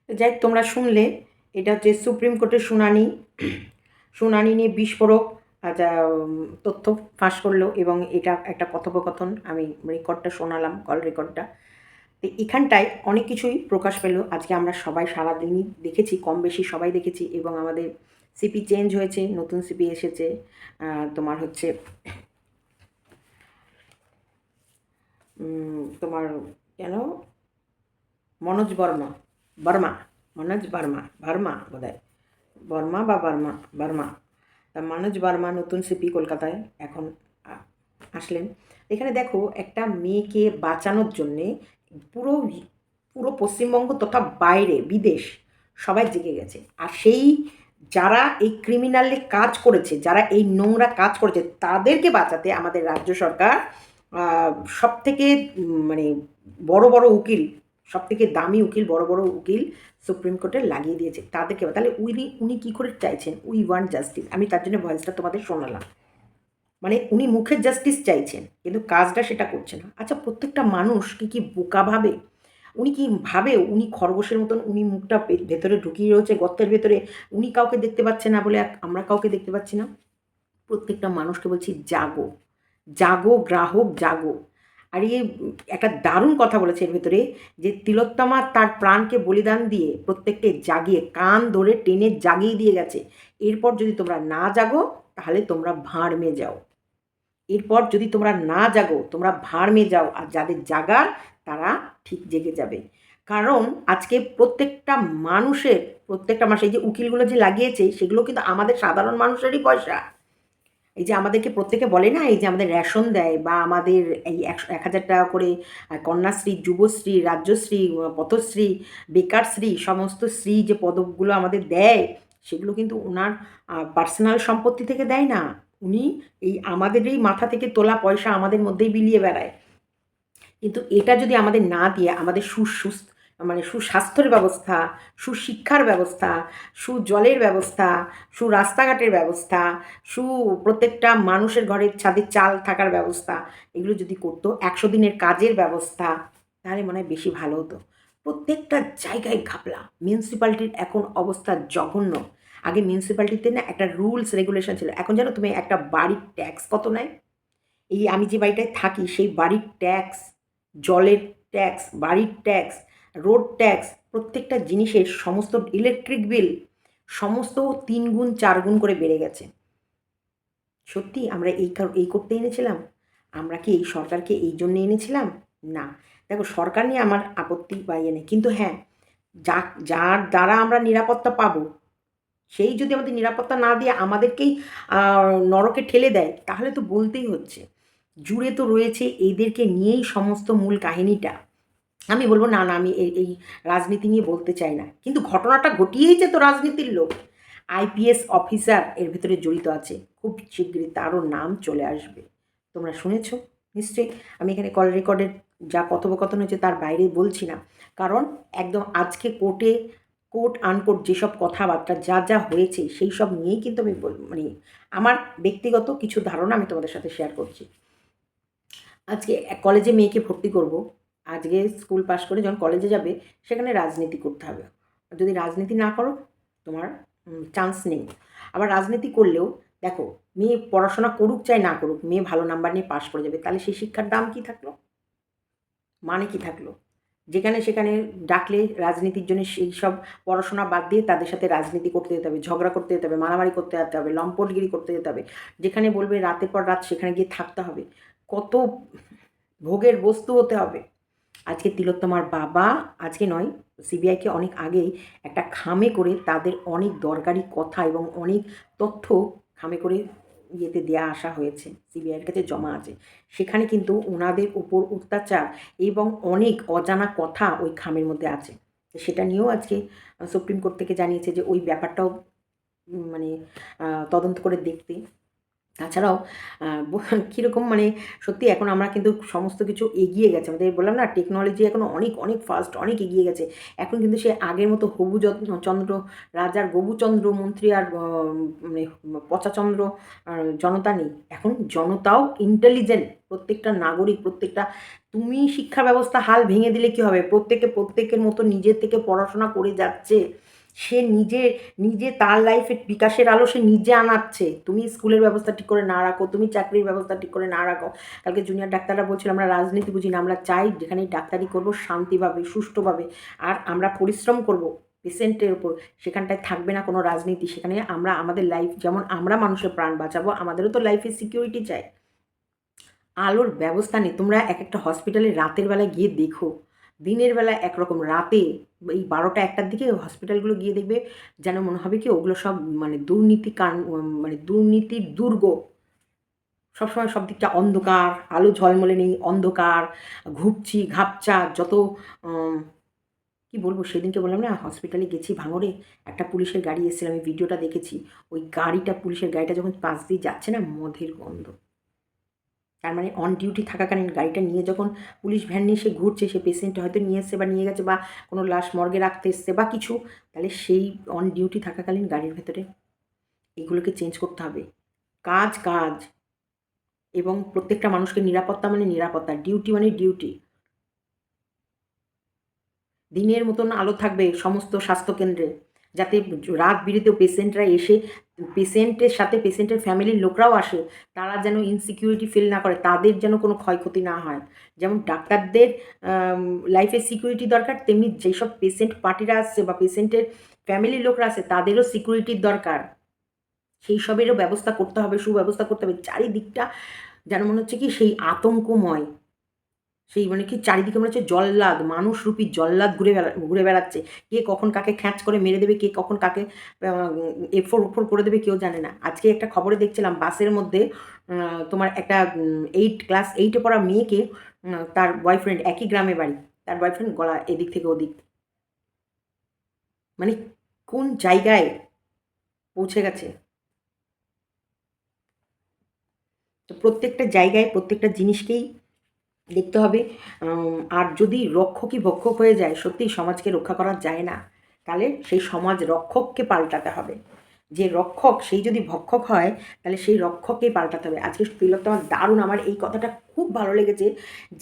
যাই হোক, তোমরা শুনলে, এটা হচ্ছে সুপ্রিম কোর্টের শুনানি নিয়ে বিস্ফোরক তথ্য ফাঁস করলো, এবং এটা একটা কথোপকথন, আমি রেকর্ডটা শোনালাম, কল রেকর্ডটা। তো এখানটায় অনেক কিছুই প্রকাশ পেল। আজকে আমরা সবাই সারাদিনই দেখেছি, কম বেশি সবাই দেখেছি, এবং আমাদের সিপি চেঞ্জ হয়েছে, নতুন সিপি এসেছে। তোমার হচ্ছে তোমার কেন মনোজ ভার্মা বোধহয়, বর্মা। তা মনোজ ভার্মা নতুন সিপি কলকাতায় এখন আসলেন। এখানে দেখো, একটা মেয়েকে বাঁচানোর জন্যে পুরো পুরো পশ্চিমবঙ্গ তথা বাইরে বিদেশ সবাই জেগে গেছে। আর সেই যারা এই ক্রিমিনালি কাজ করেছে, যারা এই নোংরা কাজ করেছে, তাদেরকে বাঁচাতে আমাদের রাজ্য সরকার সবথেকে মানে বড় উকিল, সবথেকে দামি উকিল, বড় উকিল সুপ্রিম কোর্টে লাগিয়ে দিয়েছে তাদেরকে। তাহলে উনি কী করে চাইছেন উই ওয়ান্ট জাস্টিস? আমি তার জন্য ভয়েসটা তোমাদের শোনালাম। মানে উনি মুখের জাস্টিস চাইছেন, কিন্তু কাজটা সেটা করছে না। আচ্ছা, প্রত্যেকটা মানুষ কি বোকা ভাবে? উনি কি ভাবে উনি খরগোশের মতন উনি মুখটা ভেতরে ঢুকিয়ে রয়েছে গর্তের ভেতরে, উনি কাউকে দেখতে পাচ্ছে না বলে আমরা কাউকে দেখতে পাচ্ছি না? প্রত্যেকটা মানুষকে বলছি, জাগো জাগো গ্রাহক জাগো। আর একটা দারুণ কথা বলেছে এর ভেতরে, যে তিলোত্তমা তার প্রাণকে বলিদান দিয়ে প্রত্যেককে জাগিয়ে কান ধরে টেনে জাগিয়ে দিয়ে গেছে। এরপর যদি তোমরা না জাগো, তাহলে তোমরা ভাঁড় যাও। এরপর যদি তোমরা না জাগো, তোমরা ভাঁড় যাও। আর যাদের জাগার, তারা ঠিক জেগে যাবে। কারণ আজকে প্রত্যেকটা মানুষের এই যে উকিলগুলো যে লাগিয়েছে, সেগুলো কিন্তু আমাদের সাধারণ মানুষেরই পয়সা। এই যে আমাদেরকে প্রত্যেকে বলে না, এই যে আমাদের রেশন দেয়, বা আমাদের এই 1,000 টাকা করে কন্যাশ্রী, যুবশ্রী, রাজ্যশ্রী, পথশ্রী, বেকারশ্রী, সমস্ত শ্রী যে পদকগুলো আমাদের দেয়, সেগুলো কিন্তু ওনার পার্সোনাল সম্পত্তি থেকে দেয় না। উনি এই আমাদের এই মাথা থেকে তোলা পয়সা আমাদের মধ্যেই বিলিয়ে বেড়ায়। কিন্তু এটা যদি আমাদের না দিয়ে আমাদের সুস্বাস্থ্যের ব্যবস্থা, সুশিক্ষার ব্যবস্থা, সুজলের ব্যবস্থা, রাস্তাঘাটের ব্যবস্থা, প্রত্যেকটা মানুষের ঘরের ছাদে চাল থাকার ব্যবস্থা, এগুলো যদি করতো, 100 দিনের কাজের ব্যবস্থা, তাহলে মনে হয় বেশি ভালো হতো। প্রত্যেকটা জায়গায় ঘাপলা। মিউনিসিপ্যালিটির এখন অবস্থা জঘন্য। আগে মিউনিসিপ্যালিটিতে না একটা রুলস রেগুলেশন ছিল। এখন জানো তুমি, একটা বাড়ির ট্যাক্স কত নেয়? এই আমি যে বাড়িটায় থাকি, সেই বাড়ির ট্যাক্স, জলের ট্যাক্স, বাড়ির ট্যাক্স, রোড ট্যাক্স, প্রত্যেকটা জিনিসের সমস্ত ইলেকট্রিক বিল সমস্ত 3 গুণ 4 গুণ করে বেড়ে গেছে। সত্যি আমরা এই করতে এনেছিলাম? আমরা কি এই সরকারকে এই জন্য এনেছিলাম? না। দেখো, সরকার নিয়ে আমার আপত্তি বা ইয়ে নেই, কিন্তু হ্যাঁ, যার দ্বারা আমরা নিরাপত্তা পাবো, সেই যদি আমাদের নিরাপত্তা না দিয়ে আমাদেরকেই নরকে ঠেলে দেয়, তাহলে তো বলতেই হচ্ছে। জুড়ে তো রয়েছে এদেরকে নিয়েই সমস্ত মূল কাহিনীটা। আমি বলবো না, আমি এই রাজনীতি নিয়ে বলতে চাই না, কিন্তু ঘটনাটা ঘটিয়েইছে তো রাজনীতির লোক। আইপিএস অফিসার এর ভেতরে জড়িত আছে, খুব শীঘ্রই তারও নাম চলে আসবে। তোমরা শুনেছো নিশ্চয়ই। আমি এখানে কল রেকর্ডের যা কথোপকথন হয়েছে তার বাইরে বলছি না, কারণ একদম আজকে কোট আনকোট যেসব কথাবার্তা যা হয়েছে, সেই সব নিয়েই কিন্তু আমি মানে আমার ব্যক্তিগত কিছু ধারণা আমি তোমাদের সাথে শেয়ার করছি। আজকে কলেজে মেয়েকে ভর্তি করব, আজকে স্কুল পাশ করে যখন কলেজে যাবে, সেখানে রাজনীতি করতে হবে। যদি রাজনীতি না করো, তোমার চান্স নেই। আবার রাজনীতি করলেও দেখো, মেয়ে পড়াশোনা করুক চাই না করুক, মেয়ে ভালো নাম্বার নিয়ে পাশ করে যাবে, তাহলে সেই শিক্ষার দাম কী থাকলো, মানে কী থাকলো? যেখানে সেখানে ডাকলে রাজনীতির জন্য সেই সব পড়াশোনা বাদ দিয়ে তাদের সাথে রাজনীতি করতে যেতে হবে, ঝগড়া করতে যেতে হবে, মারামারি করতে যেতে হবে, লম্পটগিরি করতে যেতে হবে, যেখানে বলবে রাতের পর রাত সেখানে গিয়ে থাকতে হবে, কত ভোগের বস্তু হতে হবে। আজকে তিলোত্তমার বাবা, আজকে নয়, সিবিআইকে অনেক আগেই একটা খামে করে তাদের অনেক দরকারি কথা এবং অনেক তথ্য খামে করে ইয়েতে দেয়া আসা হয়েছে, সিবিআইয়ের কাছে জমা আছে। সেখানে কিন্তু ওনাদের উপর অত্যাচার এবং অনেক অজানা কথা ওই খামের মধ্যে আছে। সেটা নিয়েও আজকে সুপ্রিম কোর্ট থেকে জানিয়েছে যে ওই ব্যাপারটাও মানে তদন্ত করে দেখতে। তাছাড়াও কীরকম মানে সত্যি এখন আমরা কিন্তু সমস্ত কিছু এগিয়ে গেছে। আমাদের বললাম না, টেকনোলজি এখন অনেক অনেক ফাস্ট, অনেক এগিয়ে গেছে। এখন কিন্তু সে আগের মতো চন্দ্র রাজার গবুচন্দ্র মন্ত্রী আর মানে পচাচন্দ্র জনতা নেই। এখন জনতাও ইন্টেলিজেন্ট, প্রত্যেকটা নাগরিক, প্রত্যেকটা, তুমি শিক্ষা ব্যবস্থা হাল ভেঙে দিলে কী হবে? প্রত্যেকের মতো নিজের থেকে পড়াশোনা করে যাচ্ছে। সে নিজে নিজে তার লাইফের বিকাশের আলো সে নিজে আনাচ্ছে। তুমি স্কুলের ব্যবস্থা ঠিক করে না রাখো, তুমি চাকরির ব্যবস্থা ঠিক করে না রাখো। কালকে জুনিয়র ডাক্তাররা বলছিল আমরা রাজনীতি বুঝি না, আমরা চাই যেখানে ডাক্তারি করব শান্তিভাবে, সুষ্ঠুভাবে, আর আমরা পরিশ্রম করব পেশেন্টের ওপর, সেখানটায় থাকবে না কোনো রাজনীতি। সেখানে আমরা আমাদের লাইফ, যেমন আমরা মানুষের প্রাণ বাঁচাবো, আমাদেরও তো লাইফের সিকিউরিটি চাই। আলোর ব্যবস্থা নেই। তোমরা এক একটা হসপিটালে রাতের বেলায় গিয়ে দেখো, দিনের বেলা একরকম, রাতে এই 12টা-1টার দিকে হসপিটালগুলো গিয়ে দেখবে যেন মনে হবে কি ওগুলো সব মানে মানে দুর্নীতির দুর্গ। সবসময় সব দিকটা অন্ধকার, আলো ঝলমলে নেই, অন্ধকার, ঘাপচা যত কি বলবো, সেদিনকে বললাম না হসপিটালে গেছি ভাঙড়ে, একটা পুলিশের গাড়ি এসেছিল, আমি ভিডিওটা দেখেছি। ওই গাড়িটা, পুলিশের গাড়িটা যখন পাশ দিয়ে যাচ্ছে না, মদের গন্ধ। তার মানে অন ডিউটি থাকাকালীন গাড়িটা নিয়ে যখন পুলিশ ভ্যান নিয়ে সে ঘুরছে, সে পেশেন্ট হয়তো নিয়ে এসছে বা নিয়ে গেছে বা কোনো লাশ মর্গে রাখতে এসছে বা কিছু, তাহলে সেই অন ডিউটি থাকাকালীন গাড়ির ভেতরে এগুলোকে চেঞ্জ করতে হবে। কাজ এবং প্রত্যেকটা মানুষকে নিরাপত্তা মানে নিরাপত্তা, ডিউটি মানে ডিউটি। দিনের মতন আলো থাকবে সমস্ত স্বাস্থ্যকেন্দ্রে, যাতে রাত বিরেতেও পেশেন্টরা এসে, পেশেন্টের সাথে পেশেন্টের ফ্যামিলির লোকরাও আসে, তারা যেন ইনসিকিউরিটি ফিল না করে, তাদের যেন কোনো ক্ষয়ক্ষতি না হয়। যেমন ডাক্তারদের লাইফের সিকিউরিটি দরকার, তেমনি যেসব পেশেন্ট পার্টিরা আসছে বা পেশেন্টের ফ্যামিলির লোকরা আসে তাদেরও সিকিউরিটির দরকার। সেই সবেরও ব্যবস্থা করতে হবে, সুব্যবস্থা করতে হবে। চারিদিকটা যেন মনে হচ্ছে কি সেই আতঙ্কময়, সেই মানে কি চারিদিকে মনে হচ্ছে জল্লাদ, মানুষরূপী জল্লাদ ঘুরে বেড়াচ্ছে। কে কখন কাকে খ্যাঁচ করে মেরে দেবে, কে কখন কাকে এফোর ওফোর করে দেবে কেউ জানে না। আজকে একটা খবরে দেখছিলাম বাসের মধ্যে তোমার একটা ক্লাস 8-এ পড়া মেয়েকে তার বয়ফ্রেন্ড, একই গ্রামে বাড়ি, তার বয়ফ্রেন্ড গলা এদিক থেকে ওদিক। মানে কোন জায়গায় পৌঁছে গেছে। তো প্রত্যেকটা জায়গায় প্রত্যেকটা জিনিসকেই দেখতে হবে। আর যদি রক্ষকই ভক্ষক হয়ে যায়, সত্যিই সমাজকে রক্ষা করা যায় না। তাহলে সেই সমাজ রক্ষককে পাল্টাতে হবে। যে রক্ষক সেই যদি ভক্ষক হয়, তাহলে সেই রক্ষককেই পাল্টাতে হবে। আজকে তিলোত্তমা দারুণ, আমার এই কথাটা খুব ভালো লেগেছে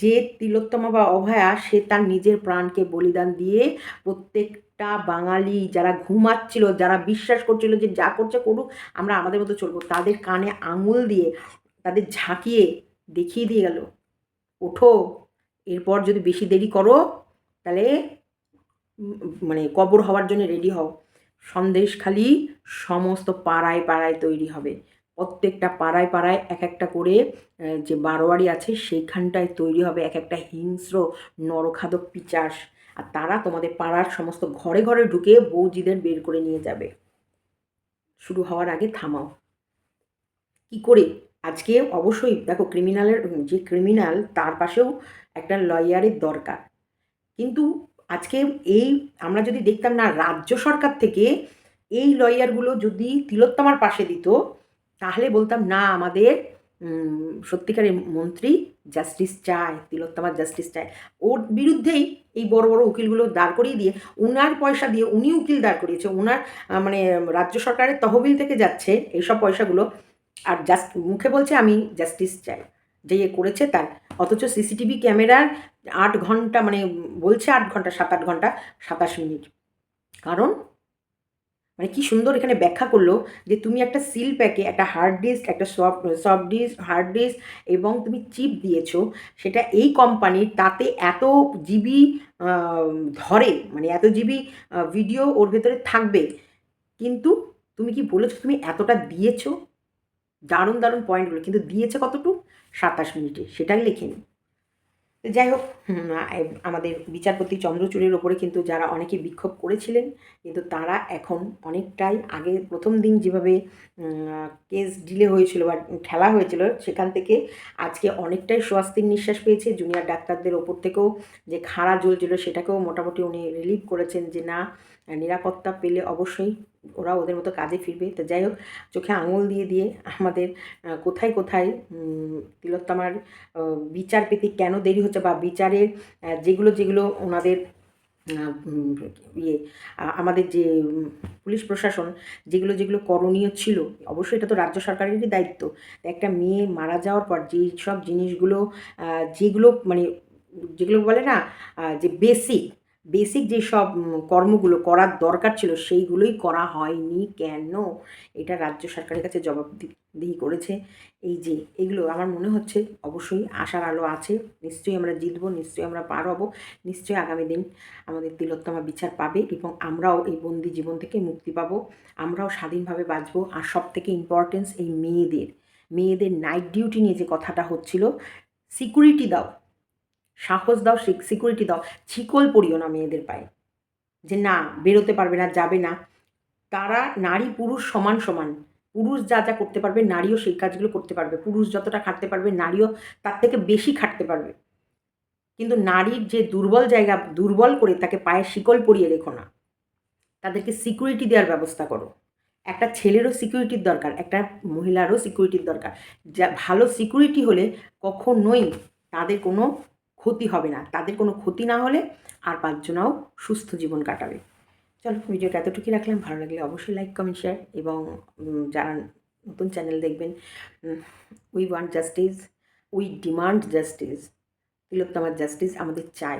যে তিলোত্তমা বা অভয়া সে তার নিজের প্রাণকে বলিদান দিয়ে প্রত্যেকটা বাঙালি যারা ঘুমাচ্ছিল, যারা বিশ্বাস করছিল যে যা করছে করুক, আমরা আমাদের মতো চলবো, তাদের কানে আঙুল দিয়ে, তাদের ঝাঁকিয়ে দেখিয়ে দিয়ে গেল, ওঠো, এরপর যদি বেশি দেরি করো তাহলে মানে কবর হওয়ার জন্য রেডি হও। সন্দেশখালি সমস্ত পাড়ায় পাড়ায় তৈরি হবে। প্রত্যেকটা পাড়ায় পাড়ায় এক একটা করে যে বারোয়ারি আছে সেইখানটায় তৈরি হবে এক একটা হিংস্র নরখাদক পিচাস। আর তারা তোমাদের পাড়ার সমস্ত ঘরে ঘরে ঢুকে বৌজিদের বের করে নিয়ে যাবে। শুরু হওয়ার আগে থামাও। কি করে? আজকে অবশ্যই দেখো, যে ক্রিমিনাল তার পাশেও একটা লয়ারের দরকার। কিন্তু আজকে এই আমরা যদি দেখতাম না, রাজ্য সরকার থেকে এই লয়ারগুলো যদি তিলোত্তমার পাশে দিত, তাহলে বলতাম না আমাদের সত্যিকারের মন্ত্রী জাস্টিস চায়, তিলোত্তমার জাস্টিস চায়। ওর বিরুদ্ধেই এই বড় বড় উকিলগুলো দাঁড় করিয়ে দিয়ে, উনার পয়সা দিয়ে উনি উকিল দাঁড় করিয়েছে, ওনার মানে রাজ্য সরকারের তহবিল থেকে যাচ্ছে এইসব পয়সাগুলো। আর মুখে বলছে আমি জাস্টিস চাই, যে করেছে তার। অথচ সিসিটিভি ক্যামেরার 8 ঘন্টা, মানে বলছে 8 ঘন্টা, 7-8 ঘন্টা 27 মিনিট। কারণ মানে কি সুন্দর এখানে ব্যাখ্যা করলো যে তুমি একটা সিল প্যাকে একটা হার্ড ডিস্ক, একটা সফট ডিস্ক, হার্ড ডিস্ক এবং তুমি চিপ দিয়েছো, সেটা এই কোম্পানির, তাতে এত জিবি ধরে, মানে এত জিবি ভিডিও ওর ভেতরে থাকবে। কিন্তু তুমি কি বলেছো তুমি এতটা দিয়েছো? দারুণ দারুণ পয়েন্টগুলো, কিন্তু দিয়েছে কতটুকু? 27 মিনিটে, সেটাই লেখেনি। তো যাই হোক, আমাদের বিচারপতি চন্দ্রচূড়ের ওপরে কিন্তু যারা অনেকে বিক্ষোভ করেছিলেন, কিন্তু তারা এখন অনেকটাই আগে প্রথম দিন যেভাবে কেস ডিলে হয়েছিল বা ঠেলা হয়েছিল, সেখান থেকে আজকে অনেকটাই স্বস্তির নিঃশ্বাস পেয়েছে। জুনিয়র ডাক্তারদের ওপর থেকেও যে খাড়া জ্বলছিল সেটাকেও মোটামুটি উনি রিলিভ করেছেন যে না, নিরাপত্তা পেলে অবশ্যই ওরা ওদের মতো কাজে ফিরবে। তো যাই হোক, চোখে আঙুল দিয়ে দিয়ে আমাদের কোথায় কোথায় তিলোত্তমার বিচার পেতে কেন দেরি হচ্ছে, বা বিচারের যেগুলো যেগুলো ওনাদের ইয়ে আমাদের যে পুলিশ প্রশাসন যেগুলো যেগুলো করণীয় ছিল, অবশ্যই এটা তো রাজ্য সরকারেরই দায়িত্ব। একটা মেয়ে মারা যাওয়ার পর যেই সব জিনিসগুলো যেগুলো মানে যেগুলো বলে না যে বেসিক যেসব কর্মগুলো করার দরকার ছিল সেইগুলোই করা হয়নি কেন? এটা রাজ্য সরকারের কাছে জবাবদিহি করেছে। এই যে এগুলো আমার মনে হচ্ছে অবশ্যই আশার আলো আছে। নিশ্চয়ই আমরা জিতব, নিশ্চয়ই আমরা পার হব, নিশ্চয়ই আগামী দিন আমাদের তিলোত্তমা বিচার পাবে এবং আমরাও এই বন্দি জীবন থেকে মুক্তি পাবো, আমরাও স্বাধীনভাবে বাঁচবো। আর সবথেকে ইম্পর্টেন্স এই মেয়েদের নাইট ডিউটি নিয়ে যে কথাটা হচ্ছিল, সিকিউরিটি দাও, সাহস দাও, সিকিউরিটি দাও, শিকল পরিও না মেয়েদের পায়ে যে না বেরোতে পারবে না, যাবে না। তারা নারী পুরুষ সমান সমান, পুরুষ যা যা করতে পারবে নারীও সেই কাজগুলো করতে পারবে, পুরুষ যতটা খাটতে পারবে নারীও তার থেকে বেশি খাটতে পারবে। কিন্তু নারীর যে দুর্বল জায়গা দুর্বল করে তাকে পায়ে শিকল পরিয়ে রেখো না, তাদেরকে সিকিউরিটি দেওয়ার ব্যবস্থা করো। একটা ছেলেরও সিকিউরিটির দরকার, একটা মহিলারও সিকিউরিটির দরকার। যা ভালো সিকিউরিটি হলে কখনোই তাদের কোনো ক্ষতি হবে না, তাদের কোনো ক্ষতি না হলে আর পাঁচজনাও সুস্থ জীবন কাটাবে। চলো, ভিডিওটা এতটুকুই রাখলাম। ভালো লাগলে অবশ্যই লাইক কমেন্ট শেয়ার, এবং যারা নতুন চ্যানেল দেখবেন, we want justice, we demand justice, তিলোত্তমার জাস্টিস আমাদের চাই।